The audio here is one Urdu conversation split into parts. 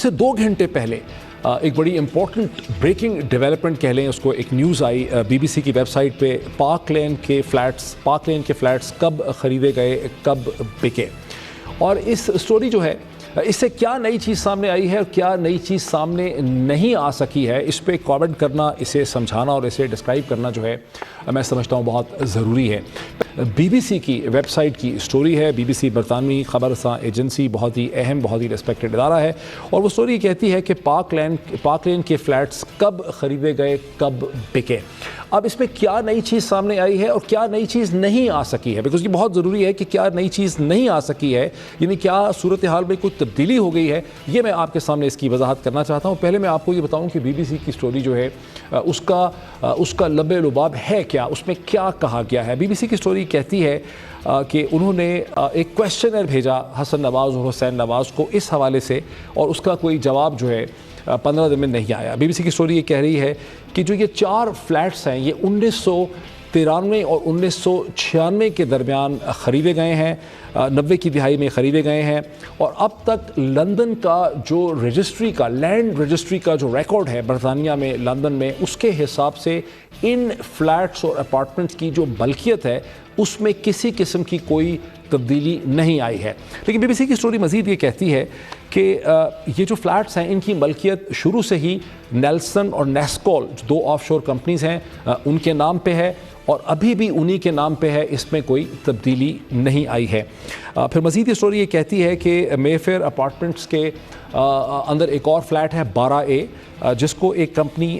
سے 2 گھنٹے پہلے ایک بڑی امپورٹنٹ بریکنگ ڈیولپمنٹ کہہ لیں اس کو، ایک نیوز آئی بی بی سی کی ویب سائٹ پہ، پارک لین کے فلیٹس کب خریدے گئے، کب بکے. اور اس سٹوری جو ہے اس سے کیا نئی چیز سامنے آئی ہے اور کیا نئی چیز سامنے نہیں آ سکی ہے، اس پہ کامنٹ کرنا، اسے سمجھانا اور اسے ڈسکرائب کرنا جو ہے میں سمجھتا ہوں بہت ضروری ہے. بی بی سی کی ویب سائٹ کی سٹوری ہے. بی بی سی برطانوی خبر رساں ایجنسی، بہت ہی اہم، بہت ہی ریسپیکٹڈ ادارہ ہے، اور وہ سٹوری کہتی ہے کہ پارک لین کے فلیٹس کب خریدے گئے، کب بکے. اب اس میں کیا نئی چیز سامنے آئی ہے اور کیا نئی چیز نہیں آ سکی ہے، بیکاز یہ بہت ضروری ہے کہ کیا نئی چیز نہیں آ سکی ہے، یعنی کیا صورتحال میں کوئی تبدیلی ہو گئی ہے. یہ میں آپ کے سامنے اس کی وضاحت کرنا چاہتا ہوں. پہلے میں آپ کو یہ بتاؤں کہ بی بی سی کی سٹوری جو ہے اس کا لب لباب ہے کیا، اس میں کیا کہا گیا ہے. بی بی سی کی سٹوری کہتی ہے کہ انہوں نے ایک کویسچنر بھیجا حسن نواز اور حسین نواز کو اس حوالے سے، اور اس کا کوئی جواب جو ہے 15 دن میں نہیں آیا. بی بی سی کی سٹوری یہ کہہ رہی ہے کہ جو یہ 4 فلیٹس ہیں یہ 1993 اور 1996 کے درمیان خریدے گئے ہیں، 90 کی دہائی میں خریدے گئے ہیں، اور اب تک لندن کا جو رجسٹری کا، لینڈ رجسٹری کا جو ریکارڈ ہے برطانیہ میں، لندن میں، اس کے حساب سے ان فلیٹس اور اپارٹمنٹس کی جو ملکیت ہے اس میں کسی قسم کی کوئی تبدیلی نہیں آئی ہے. لیکن بی بی سی کی سٹوری مزید یہ کہتی ہے کہ یہ جو فلیٹس ہیں ان کی ملکیت شروع سے ہی نیلسن اور نیسکول، جو 2 آف شور کمپنیز ہیں، ان کے نام پہ ہے، اور ابھی بھی انہی کے نام پہ ہے، اس میں کوئی تبدیلی نہیں آئی ہے. پھر مزید یہ سٹوری یہ کہتی ہے کہ مے فیئر اپارٹمنٹس کے اندر ایک اور فلیٹ ہے 12A، جس کو ایک کمپنی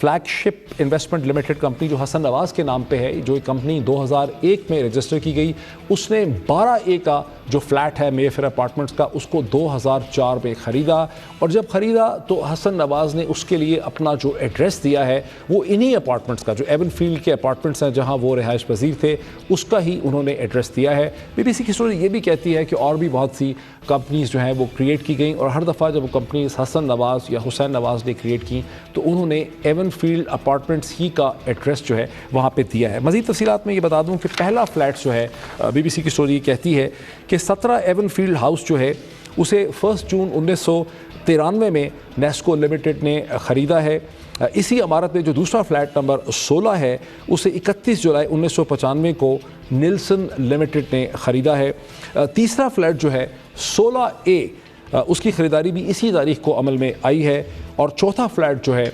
فلیگ شپ انویسٹمنٹ لمیٹڈ کمپنی جو حسن نواز کے نام پہ ہے، جو ایک کمپنی 2001 میں رجسٹر کی گئی، اس نے 12A کا جو فلیٹ ہے مے فیئر اپارٹمنٹس کا، اس کو 2004 میں خریدا. اور جب خریدا تو حسن نواز نے اس کے لیے اپنا جو ایڈریس دیا ہے وہ انہی اپارٹمنٹس کا، جو ایون فیلڈ کے اپارٹمنٹس ہیں جہاں وہ رہائش پذیر تھے، اس کا ہی انہوں نے ایڈریس دیا ہے. بی بی سی کی سٹوری یہ بھی کہتی ہے کہ اور بھی بہت سی کمپنیز جو ہیں وہ کریٹ کی گئیں، اور ہر دفعہ جب وہ کمپنیز حسن نواز یا حسین نواز نے کریٹ کی تو انہوں نے ایون فیلڈ اپارٹمنٹس ہی کا ایڈریس جو ہے وہاں پہ دیا ہے. مزید تفصیلات میں یہ بتا دوں کہ پہلا فلیٹ جو ہے، بی بی سی کی سٹوری کہتی ہے کہ 17 ایون فیلڈ ہاؤس جو ہے اسے 1 جون 1993 میں نیسکو لمیٹڈ نے خریدا ہے. اسی عمارت میں جو دوسرا فلیٹ نمبر 16 ہے اسے 31 جولائی 1995 کو نیلسن لمیٹڈ نے خریدا ہے. تیسرا فلیٹ جو ہے 16A، اس کی خریداری بھی اسی تاریخ کو عمل میں آئی ہے. اور چوتھا فلیٹ جو ہے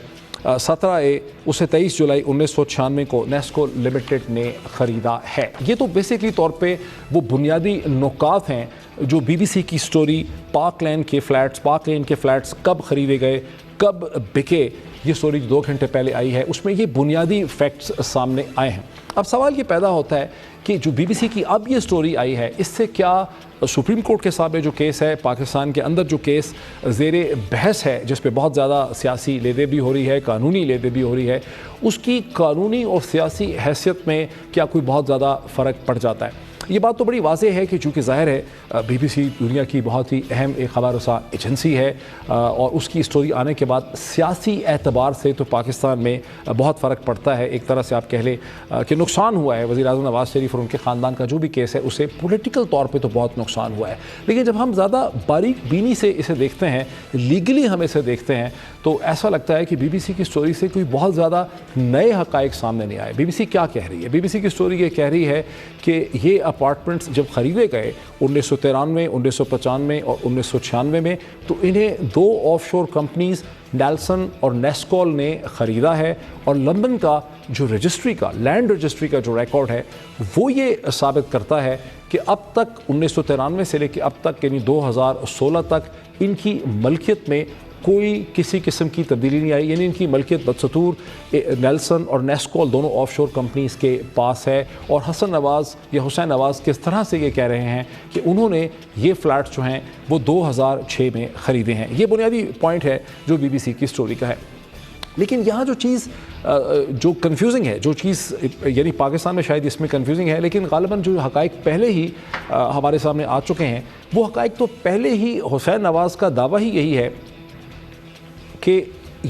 17A، اسے 23 جولائی 1996 کو نیسکو لمیٹڈ نے خریدا ہے. یہ تو بیسکلی طور پہ وہ بنیادی نکات ہیں جو بی بی سی کی سٹوری پارک لین کے فلیٹس کب خریدے گئے، کب بکے، یہ سٹوری 2 گھنٹے پہلے آئی ہے، اس میں یہ بنیادی فیکٹس سامنے آئے ہیں. اب سوال یہ پیدا ہوتا ہے کہ جو بی بی سی کی اب یہ سٹوری آئی ہے، اس سے کیا سپریم کورٹ کے سامنے جو کیس ہے، پاکستان کے اندر جو کیس زیر بحث ہے، جس پہ بہت زیادہ سیاسی لیدے بھی ہو رہی ہے، قانونی لیدے بھی ہو رہی ہے، اس کی قانونی اور سیاسی حیثیت میں کیا کوئی بہت زیادہ فرق پڑ جاتا ہے؟ یہ بات تو بڑی واضح ہے کہ چونکہ ظاہر ہے بی بی سی دنیا کی بہت ہی اہم ایک خبر رساں ایجنسی ہے، اور اس کی سٹوری آنے کے بعد سیاسی اعتبار سے تو پاکستان میں بہت فرق پڑتا ہے. ایک طرح سے آپ کہہ لیں کہ نقصان ہوا ہے. وزیر اعظم نواز شریف اور ان کے خاندان کا جو بھی کیس ہے اسے پولیٹیکل طور پہ تو بہت نقصان ہوا ہے، لیکن جب ہم زیادہ باریک بینی سے اسے دیکھتے ہیں، لیگلی ہم اسے دیکھتے ہیں، تو ایسا لگتا ہے کہ بی بی سی کی سٹوری سے کوئی بہت زیادہ نئے حقائق سامنے نہیں آئے. بی بی سی کیا کہہ رہی ہے؟ بی بی سی کی سٹوری یہ کہہ رہی ہے کہ یہ اپارٹمنٹس جب خریدے گئے 1993، 1995 اور 1996 میں، تو انہیں 2 آف شور کمپنیز نیلسن اور نیسکول نے خریدا ہے. اور لندن کا جو رجسٹری کا، لینڈ رجسٹری کا جو ریکارڈ ہے وہ یہ ثابت کرتا ہے کہ اب تک 1993 سے لے کے اب تک، یعنی 2016 تک، ان کی ملکیت میں کوئی کسی قسم کی تبدیلی نہیں آئی. یعنی ان کی ملکیت بدستور نیلسن اور نیسکول دونوں آف شور کمپنیز کے پاس ہے. اور حسن نواز یا حسین نواز کس طرح سے یہ کہہ رہے ہیں کہ انہوں نے یہ فلیٹس جو ہیں وہ 2006 میں خریدے ہیں. یہ بنیادی پوائنٹ ہے جو بی بی سی کی سٹوری کا ہے. لیکن یہاں جو چیز جو کنفیوزنگ ہے، جو چیز یعنی پاکستان میں شاید اس میں کنفیوزنگ ہے، لیکن غالباً جو حقائق پہلے ہی ہمارے سامنے آ چکے ہیں، وہ حقائق تو پہلے ہی حسین نواز کا دعویٰ ہی یہی ہے کہ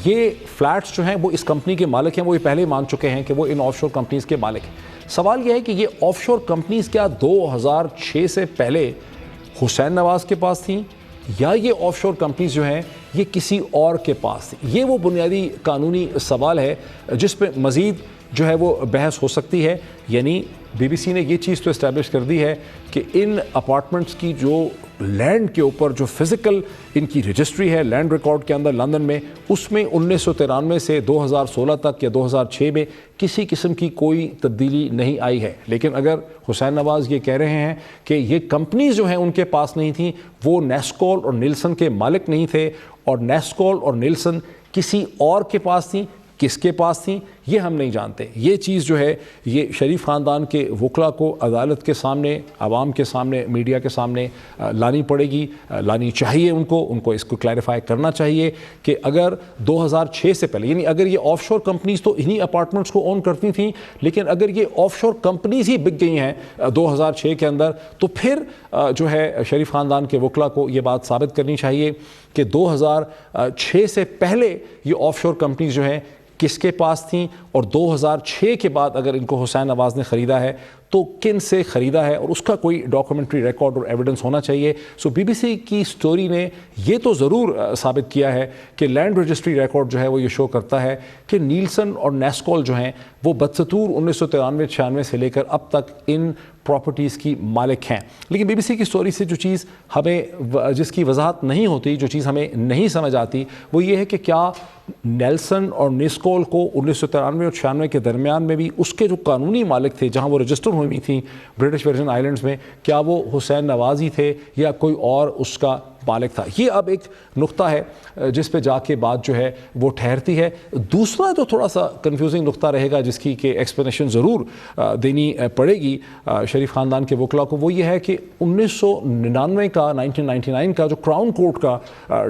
یہ فلیٹس جو ہیں وہ اس کمپنی کے مالک ہیں. وہ یہ پہلے مان چکے ہیں کہ وہ ان آف شور کمپنیز کے مالک ہیں. سوال یہ ہے کہ یہ آف شور کمپنیز کیا 2006 سے پہلے حسین نواز کے پاس تھیں، یا یہ آف شور کمپنیز جو ہیں یہ کسی اور کے پاس تھی؟ یہ وہ بنیادی قانونی سوال ہے جس پہ مزید جو ہے وہ بحث ہو سکتی ہے. یعنی بی بی سی نے یہ چیز تو اسٹیبلش کر دی ہے کہ ان اپارٹمنٹس کی جو لینڈ کے اوپر جو فزیکل ان کی رجسٹری ہے لینڈ ریکارڈ کے اندر لندن میں، اس میں 1993 سے 2016 تک یا 2006 میں کسی قسم کی کوئی تبدیلی نہیں آئی ہے. لیکن اگر حسین نواز یہ کہہ رہے ہیں کہ یہ کمپنیز جو ہیں ان کے پاس نہیں تھیں، وہ نیسکول اور نیلسن کے مالک نہیں تھے، اور نیسکول اور نیلسن کسی اور کے پاس تھیں، کس کے پاس تھیں یہ ہم نہیں جانتے. یہ چیز جو ہے یہ شریف خاندان کے وکلاء کو عدالت کے سامنے، عوام کے سامنے، میڈیا کے سامنے لانی پڑے گی، لانی چاہیے ان کو اس کو کلیریفائی کرنا چاہیے کہ اگر 2006 سے پہلے، یعنی اگر یہ آف شور کمپنیز تو انہی اپارٹمنٹس کو اون کرتی تھیں، لیکن اگر یہ آف شور کمپنیز ہی بک گئی ہیں 2006 کے اندر، تو پھر جو ہے شریف خاندان کے وکلاء کو یہ بات ثابت کرنی چاہیے کہ 2006 سے پہلے یہ آف شور کمپنیز جو ہیں کس کے پاس تھیں، اور 2006 کے بعد اگر ان کو حسین نواز نے خریدا ہے تو کن سے خریدا ہے، اور اس کا کوئی ڈاکومنٹری ریکارڈ اور ایویڈنس ہونا چاہیے. سو بی بی سی کی سٹوری نے یہ تو ضرور ثابت کیا ہے کہ لینڈ رجسٹری ریکارڈ جو ہے وہ یہ شو کرتا ہے کہ نیلسن اور نیسکول جو ہیں وہ بدستور 1993-96 سے لے کر اب تک ان پراپرٹیز کی مالک ہیں. لیکن بی بی سی کی سٹوری سے جو چیز ہمیں، جس کی وضاحت نہیں ہوتی، جو چیز ہمیں نہیں سمجھ آتی، وہ یہ ہے کہ کیا نیلسن اور نیسکول کو 1993 اور 96 کے درمیان میں بھی اس کے جو قانونی مالک تھے جہاں وہ رجسٹر ہوئی تھیں برٹش ورجن آئلینڈز میں، کیا وہ حسین نواز ہی تھے یا کوئی اور اس کا مالک تھا؟ یہ اب ایک نقطہ ہے جس پہ جا کے بات جو ہے وہ ٹھہرتی ہے. دوسرا جو تھوڑا سا کنفیوزنگ نقطہ رہے گا، جس کی کہ ایکسپلینیشن ضرور دینی پڑے گی شریف خاندان کے وکلاء کو، وہ یہ ہے کہ 1999 کا جو کراؤن کورٹ کا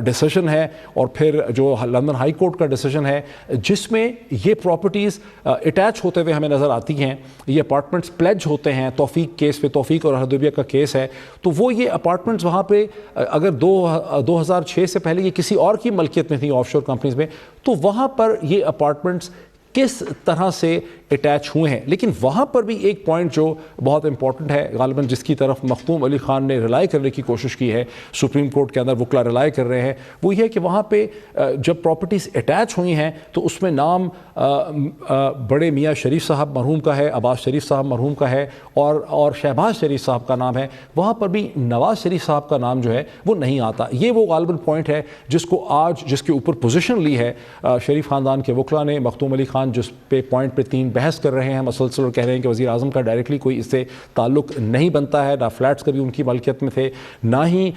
ڈیسیژن ہے اور پھر جو لندن ہائی کورٹ کا ڈیسیژن ہے، جس میں یہ پراپرٹیز اٹیچ ہوتے ہوئے ہمیں نظر آتی ہیں، یہ اپارٹمنٹس پلیج ہوتے ہیں توفیق کیس پہ، توفیق اور ہردوبیہ کا کیس ہے، تو وہ یہ اپارٹمنٹس وہاں پہ اگر 2006 سے پہلے یہ کسی اور کی ملکیت میں تھی آف شور کمپنیز میں، تو وہاں پر یہ اپارٹمنٹس کس طرح سے اٹیچ ہوئے ہیں. لیکن وہاں پر بھی ایک پوائنٹ جو بہت امپورٹنٹ ہے، غالباً جس کی طرف مختوم علی خان نے ریلائی کرنے کی کوشش کی ہے، سپریم کورٹ کے اندر وکلا ریلائی کر رہے ہیں، وہ یہ ہے کہ وہاں پہ جب پراپرٹیز اٹیچ ہوئی ہیں تو اس میں نام بڑے میاں شریف صاحب مرحوم کا ہے، عباس شریف صاحب مرحوم کا ہے، اور شہباز شریف صاحب کا نام ہے. وہاں پر بھی نواز شریف صاحب کا نام جو ہے وہ نہیں آتا. یہ وہ غالباً پوائنٹ ہے جس کو آج، جس کے اوپر پوزیشن لی ہے شریف خاندان کے وکلا نے. مختوم علی خان جس پہ پوائنٹ پہ 3 بحث کر رہے ہیں مسلسل، اور کہہ رہے ہیں کہ وزیر اعظم کا ڈائریکٹلی کوئی اس سے تعلق نہیں بنتا ہے، نہ فلیٹس کبھی ان کی ملکیت میں تھے، نہ ہی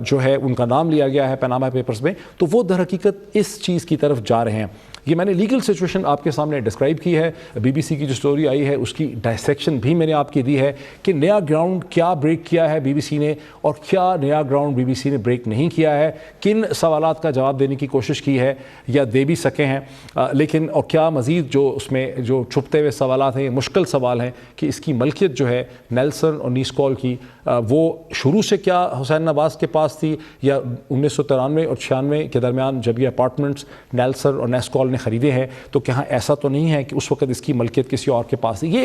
جو ہے ان کا نام لیا گیا ہے پیناما پیپرز میں، تو وہ در حقیقت اس چیز کی طرف جا رہے ہیں. یہ میں نے لیگل سچویشن آپ کے سامنے ڈسکرائب کی ہے. بی بی سی کی جو سٹوری آئی ہے اس کی ڈائسیکشن بھی میں نے آپ کی دی ہے کہ نیا گراؤنڈ کیا بریک کیا ہے بی بی سی نے، اور کیا نیا گراؤنڈ بی بی سی نے بریک نہیں کیا ہے، کن سوالات کا جواب دینے کی کوشش کی ہے یا دے بھی سکے ہیں، لیکن اور کیا مزید جو اس میں جو چھپتے ہوئے سوالات ہیں، مشکل سوال ہیں کہ اس کی ملکیت جو ہے نیلسن اور نیسکول کی، وہ شروع سے کیا حسین نواز کے پاس تھی، یا 1993 اور 96 کے درمیان جب یہ اپارٹمنٹس نیلسن اور نیسکول نے خریدے ہیں تو کہاں ایسا تو نہیں ہے کہ اس وقت اس کی ملکیت کسی اور کے پاس تھی. یہ